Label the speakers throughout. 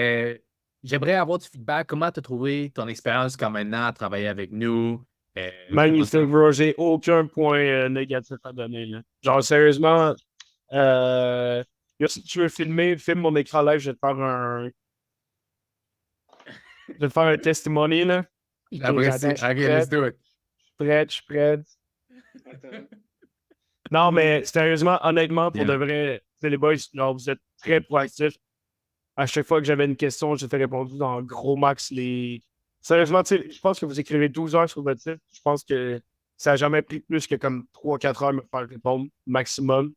Speaker 1: Euh, J'aimerais avoir du feedback. Comment tu as trouvé ton expérience jusqu'à maintenant à travailler avec nous? Comment
Speaker 2: Magnifique, bro. J'ai aucun point négatif à donner, là. Genre, sérieusement, euh, si tu veux filmer, filme mon écran live, je vais te faire un testimony, là. Ok,
Speaker 1: J'apprécie.
Speaker 2: attends,
Speaker 1: OK, let's do it.
Speaker 2: je suis prêt. Attends. Non, mais sérieusement, honnêtement, pour de
Speaker 1: Yeah.
Speaker 2: vrai, tu sais, les boys, genre, vous êtes très proactifs. À chaque fois que j'avais une question, j'ai répondu dans gros max les. Sérieusement, tu sais, je pense que vous écrivez 12 heures sur votre site. Je pense que ça n'a jamais pris plus que comme 3 4 heures me faire répondre, maximum.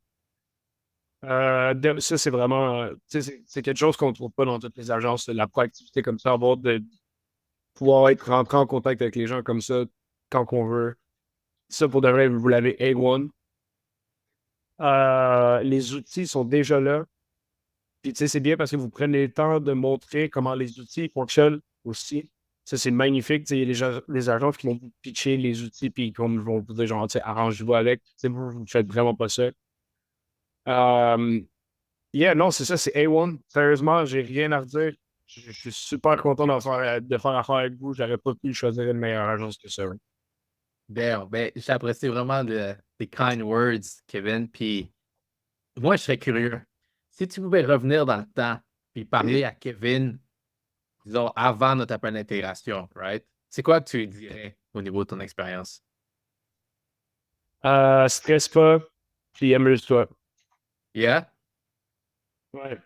Speaker 2: Ça, c'est vraiment. Tu sais, c'est quelque chose qu'on ne trouve pas dans toutes les agences, la proactivité comme ça, avoir de pouvoir être rentré en contact avec les gens comme ça quand on veut. Ça, pour de vrai, vous l'avez A1. Les outils sont déjà là. Puis, tu sais, c'est bien parce que vous prenez le temps de montrer comment les outils fonctionnent aussi. Ça, c'est magnifique. Tu sais, il y a les agences qui vont vous pitcher les outils, puis qui vont vous dire, genre, tu sais, arrangez-vous avec. Tu sais, vous ne faites vraiment pas ça. Euh, yeah, non, c'est ça, c'est A1. Sérieusement, j'ai rien à redire. Je suis super content de faire affaire avec vous. J'aurais pas pu choisir une meilleure agence que ça.
Speaker 1: Bien, ben, j'apprécie vraiment tes kind words, Kevin. Puis moi, je serais curieux. Si tu pouvais revenir dans le temps puis parler à Kevin, disons, avant notre appel d'intégration, right? C'est quoi que tu lui dirais au niveau de ton expérience?
Speaker 2: Stresse pas, puis amuse-toi.
Speaker 1: Yeah?
Speaker 2: Ouais.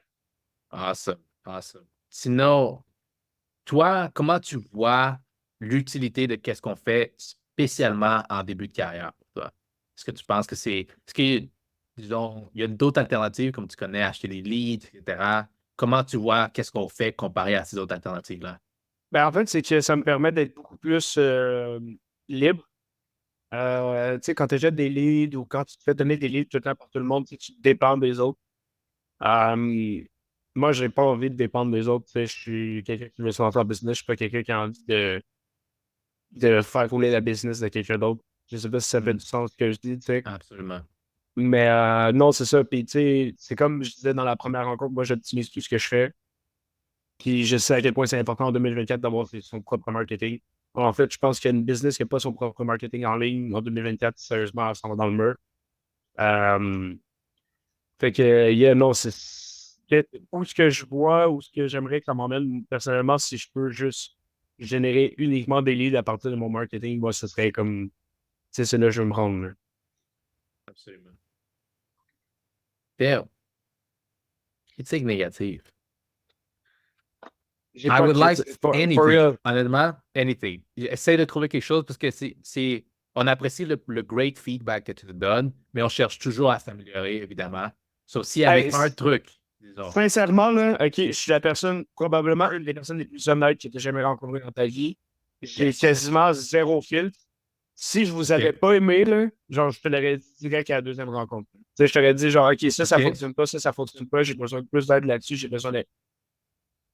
Speaker 1: Awesome. Awesome. Sinon, toi, comment tu vois l'utilité de qu'est-ce qu'on fait spécialement en début de carrière pour toi? Est-ce que tu penses que est-ce que, disons, il y a d'autres alternatives, comme tu connais, acheter des leads, etc. Comment tu vois qu'est-ce qu'on fait comparé à ces autres alternatives-là?
Speaker 2: Ben, en fait, c'est que ça me permet d'être beaucoup plus libre. Tu sais, quand tu achètes des leads ou quand tu te fais donner des leads tout le temps par tout le monde, tu sais, tu dépends des autres. Euh, Moi, j'ai pas envie de dépendre des autres. Tu sais, je suis quelqu'un qui veut se lancer en business. Je suis pas quelqu'un qui a envie de faire rouler la business de quelqu'un d'autre. Je sais pas si ça fait
Speaker 1: Hmm,
Speaker 2: du sens ce que je dis, tu sais.
Speaker 1: absolument.
Speaker 2: Mais non, c'est ça. Puis, tu sais, c'est comme je disais dans la première rencontre, moi, j'optimise tout ce que je fais. Puis, je sais à quel point c'est important en 2024 d'avoir son propre marketing. En fait, je pense qu'il y a une business qui n'a pas son propre marketing en ligne en 2024, sérieusement, elle s'en va dans le mur. Euh, Fait que, yeah, non, où ce que je vois, ou ce que j'aimerais que ça m'emmène personnellement, si je peux juste générer uniquement des leads à partir de mon marketing, moi, ce serait comme, tu sais, c'est là que je veux me rendre, là.
Speaker 1: Absolument. Bill, critique négative.
Speaker 2: J'ai
Speaker 1: I
Speaker 2: pas de
Speaker 1: would like
Speaker 2: critique. For
Speaker 1: anything.
Speaker 2: real.
Speaker 1: Honnêtement, anything. Essaye de trouver quelque chose parce que on apprécie le great feedback que tu te donnes, mais on cherche toujours à s'améliorer, évidemment. Sauf s'il y avait
Speaker 2: Hey,
Speaker 1: un truc, disons.
Speaker 2: sincèrement, là, OK, je suis la personne, probablement une des personnes les plus honnêtes que tu aies jamais rencontrées dans ta vie. J'ai quasiment zéro filtre. Si je vous avais
Speaker 1: OK.
Speaker 2: pas aimé, là, genre, je te l'aurais dit direct à la deuxième rencontre. Tu sais, je t'aurais dit, genre, OK, ça
Speaker 1: OK.
Speaker 2: fonctionne pas, ça fonctionne pas, j'ai besoin de plus d'aide là-dessus, j'ai besoin de.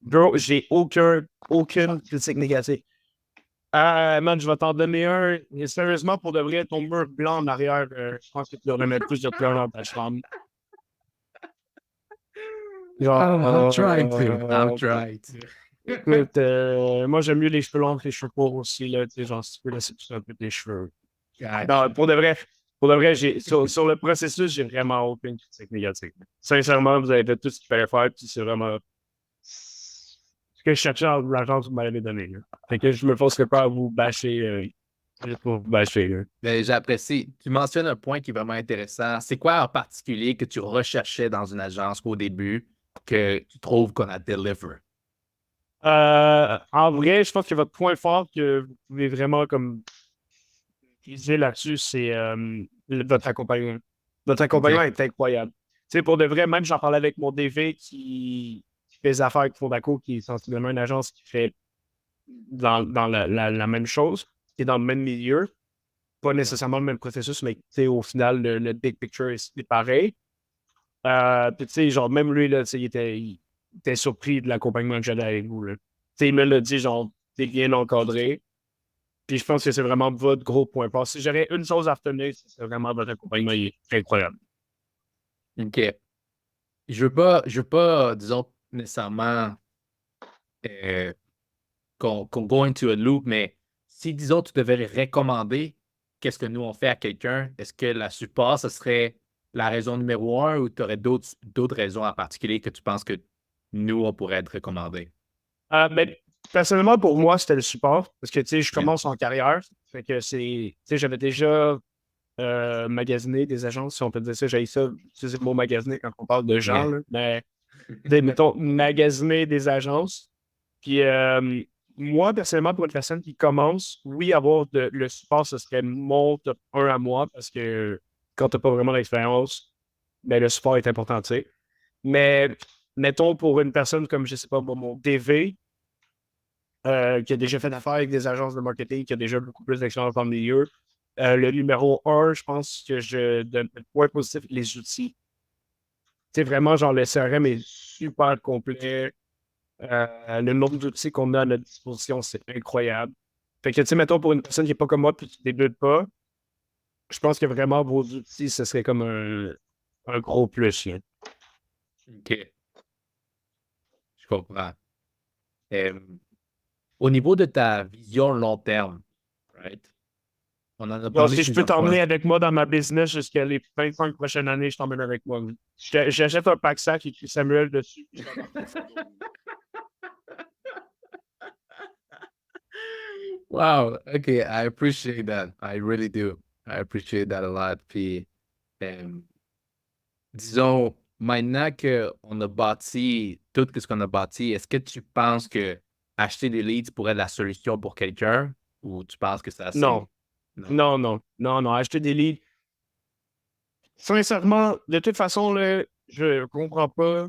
Speaker 2: Bro, j'ai aucune critique négative. Ah, man, je vais t'en donner un. Et sérieusement, pour de vrai, ton mur blanc en arrière, je pense que tu devrais mettre plus de couleur dans ta chambre. Genre,
Speaker 1: I'm trying to. I'm trying to.
Speaker 2: écoute, moi, j'aime mieux les cheveux longs que les cheveux courts aussi, là, tu sais, genre, si tu peux laisser pousser un peu tes cheveux. Non,
Speaker 1: Gotcha.
Speaker 2: pour de vrai, sur le processus, j'ai vraiment aucune critique négative. Sincèrement, vous avez fait tout ce qu'il fallait faire, puis c'est vraiment ce que je cherchais dans l'agence que vous m'avez donné, là. Fait que je me forcerai pas à vous bâcher, juste pour vous bâcher, là.
Speaker 1: Ben, j'apprécie. Tu mentionnes un point qui est vraiment intéressant. C'est quoi en particulier que tu recherchais dans une agence au début que tu trouves qu'on a deliver?
Speaker 2: En vrai, je pense que votre point fort que vous pouvez vraiment comme utiliser là-dessus, c'est votre accompagnement. Votre accompagnement
Speaker 1: OK.
Speaker 2: est incroyable. Tu sais, pour de vrai, même j'en parlais avec mon DV qui fait des affaires avec Fondaco, qui est sensiblement une agence qui fait dans la même chose, qui est dans le même milieu. Pas
Speaker 1: Ouais.
Speaker 2: nécessairement le même processus, mais tu sais, au final, le big picture est pareil. Puis tu sais, genre, même lui, là, tu sais, il était surpris de l'accompagnement que j'avais avec vous, là. Tu sais, il me l'a dit, genre, t'es bien encadré. Puis je pense que c'est vraiment votre gros point fort. Si j'aurais une chose à retenir, c'est vraiment votre accompagnement, il est incroyable.
Speaker 1: OK. Je veux pas, disons, nécessairement. euh, qu'on go into a loop, mais si, disons, tu devrais recommander qu'est-ce que nous on fait à quelqu'un, est-ce que la support, ce serait la raison numéro un ou tu aurais d'autres raisons en particulier que tu penses que nous, on pourrait être recommandés?
Speaker 2: Mais personnellement, pour moi, c'était le support. Parce que, tu sais, je
Speaker 1: Yeah.
Speaker 2: commence en carrière. Fait que tu sais, j'avais déjà magasiné des agences, si on peut dire ça. J'ai ça, utiliser le mot magasiner quand on parle de gens,
Speaker 1: Yeah.
Speaker 2: là. Mais, tu sais, mettons, magasiner des agences. Puis, moi, personnellement, pour une personne qui commence, oui, avoir le support, ce serait mon top 1 à moi, parce que quand tu n'as pas vraiment d'expérience, ben, le support est important, tu sais. Mais, mettons, pour une personne comme, je sais pas, mon DV, qui a déjà fait affaire avec des agences de marketing, qui a déjà beaucoup plus d'expérience dans le milieu, le numéro 1, je pense que je donne le point positif, les outils. Tu sais, vraiment, genre, le CRM est super complet. Le nombre d'outils qu'on a à notre disposition, c'est incroyable. Fait que, tu sais, mettons, pour une personne qui n'est pas comme moi, puis qui ne débute pas, je pense que vraiment, vos outils, ce serait comme un gros plus, là.
Speaker 1: OK, je comprends. Euh, Au niveau de ta vision long terme, right? On en a
Speaker 2: Donc,
Speaker 1: parlé
Speaker 2: si je peux
Speaker 1: plusieurs fois.
Speaker 2: t'emmener avec moi dans ma business jusqu'à les 25 prochaines années, je t'emmène avec moi. J'achète un pack sac et puis Samuel dessus. Puis je t'embarque au frigo.
Speaker 1: Wow, okay, I appreciate that. I really do. I appreciate that a lot. Puis, euh, disons, maintenant qu'on a bâti tout ce qu'on a bâti, est-ce que tu penses que acheter des leads pourrait être la solution pour quelqu'un ou tu penses que ça,
Speaker 2: Non,
Speaker 1: c'est... Non.
Speaker 2: non, non, non, non. Acheter des leads. Sincèrement, de toute façon, là, je comprends pas.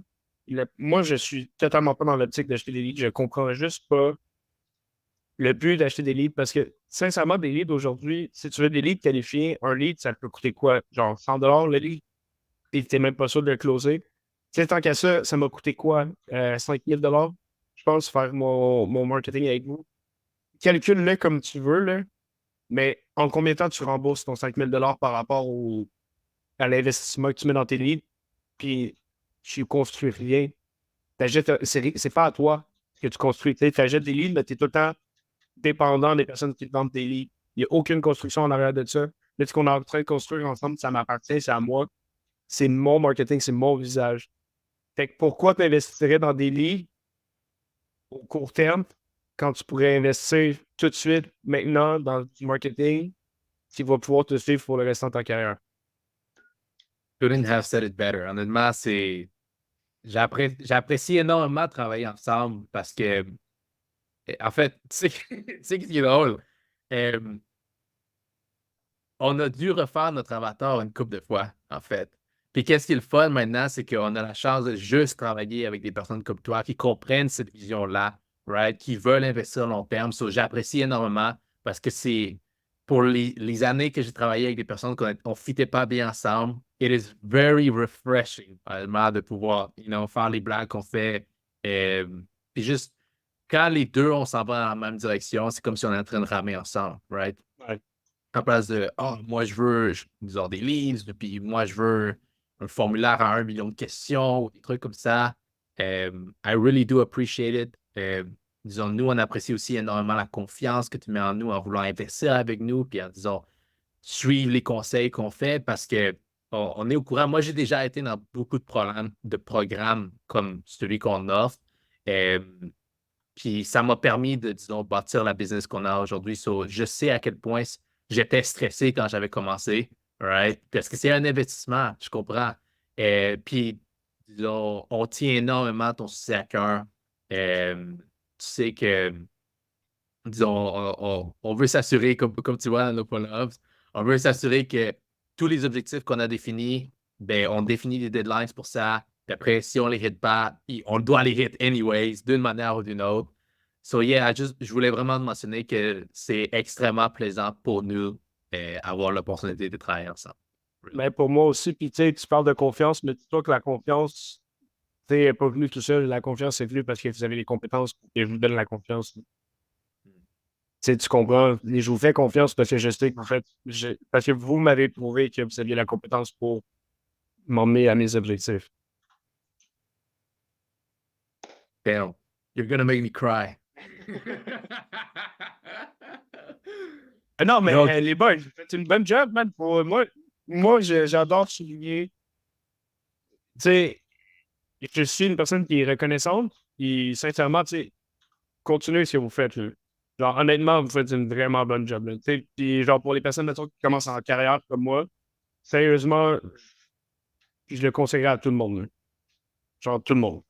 Speaker 2: Moi, je suis totalement pas dans l'optique d'acheter des leads. Je comprends juste pas le but d'acheter des leads parce que, sincèrement, des leads aujourd'hui, si tu veux des leads qualifiés, un lead, ça peut coûter quoi? Genre 100 le lead et tu n'es même pas sûr de le closer. Tu sais, tant qu'à ça, ça m'a coûté quoi? 5 000 je pense, faire mon marketing avec vous. Calcule-le comme tu veux, là, mais en combien de temps tu rembourses ton 5 000 par rapport à l'investissement que tu mets dans tes leads? Puis tu construis rien. C'est pas à toi que tu construis. Tu achètes des leads, mais tu es tout le temps dépendant des personnes qui te vendent des leads. Il n'y a aucune construction en arrière de ça. Là, ce qu'on est en train de construire ensemble, ça m'appartient, c'est à moi. C'est mon marketing, c'est mon visage. Fait que pourquoi tu investirais dans des leads au court terme quand tu pourrais investir tout de suite, maintenant, dans du marketing qui va pouvoir te suivre pour le restant de ta carrière?
Speaker 1: Couldn't have said it better. Honnêtement, j'apprécie énormément de travailler ensemble parce que, en fait, tu sais, tu sais ce qui est drôle? Euh, on a dû refaire notre avatar une couple de fois, en fait. Puis qu'est-ce qui est le fun maintenant, c'est qu'on a la chance de juste travailler avec des personnes comme toi qui comprennent cette vision-là, right? Qui veulent investir à long terme. So, j'apprécie énormément parce que c'est pour les années que j'ai travaillé avec des personnes qu'on ne fitait pas bien ensemble. It is very refreshing, vraiment, de pouvoir, faire les blagues qu'on fait. Euh, Puis juste, quand les deux, on s'en va dans la même direction, c'est comme si on est en train de ramer ensemble, right?
Speaker 2: Ouais.
Speaker 1: À place de moi je veux, disons, des leads, puis moi je veux un formulaire à 1 million de questions ou des trucs comme ça. I really do appreciate it. Disons, nous, on apprécie aussi énormément la confiance que tu mets en nous en voulant investir avec nous, puis en disant suivre les conseils qu'on fait parce que on est au courant. Moi, j'ai déjà été dans beaucoup de programmes comme celui qu'on offre. Euh, Puis ça m'a permis de, disons, bâtir la business qu'on a aujourd'hui. So, je sais à quel point j'étais stressé quand j'avais commencé, right? Parce que c'est un investissement, je comprends. Puis, disons, on tient énormément ton succès à cœur. Tu sais que, disons, on veut s'assurer, comme tu vois dans nos follow-ups, on veut s'assurer que tous les objectifs qu'on a définis, ben, on définit des deadlines pour ça. Puis après, si on les hit pas, on doit les hit anyways, d'une manière ou d'une autre. So yeah, je voulais vraiment mentionner que c'est extrêmement plaisant pour nous avoir l'opportunité de travailler ensemble. Really.
Speaker 2: Mais pour moi aussi, puis tu sais, tu parles de confiance, mais dis-toi que la confiance, tu sais, elle n'est pas venue tout seul. La confiance est venue parce que vous avez les compétences et je vous donne la confiance. Tu sais, tu comprends? Et je vous fais confiance parce que je sais que vous faites, parce que vous m'avez prouvé que vous aviez la compétence pour m'emmener à mes objectifs.
Speaker 1: Damn. You're gonna make me cry.
Speaker 2: Non, mais
Speaker 1: Donc,
Speaker 2: les boys, vous faites une bonne job, man. Pour moi j'adore souligner. Tu sais, je suis une personne qui est reconnaissante. Et sincèrement, tu sais, continuez ce que vous faites. Là. Genre, honnêtement, vous faites une vraiment bonne job. Là. Tu sais, puis genre, pour les personnes mettons, qui commencent en carrière comme moi, sérieusement, je le conseillerais à tout le monde. Là. Genre, tout le monde.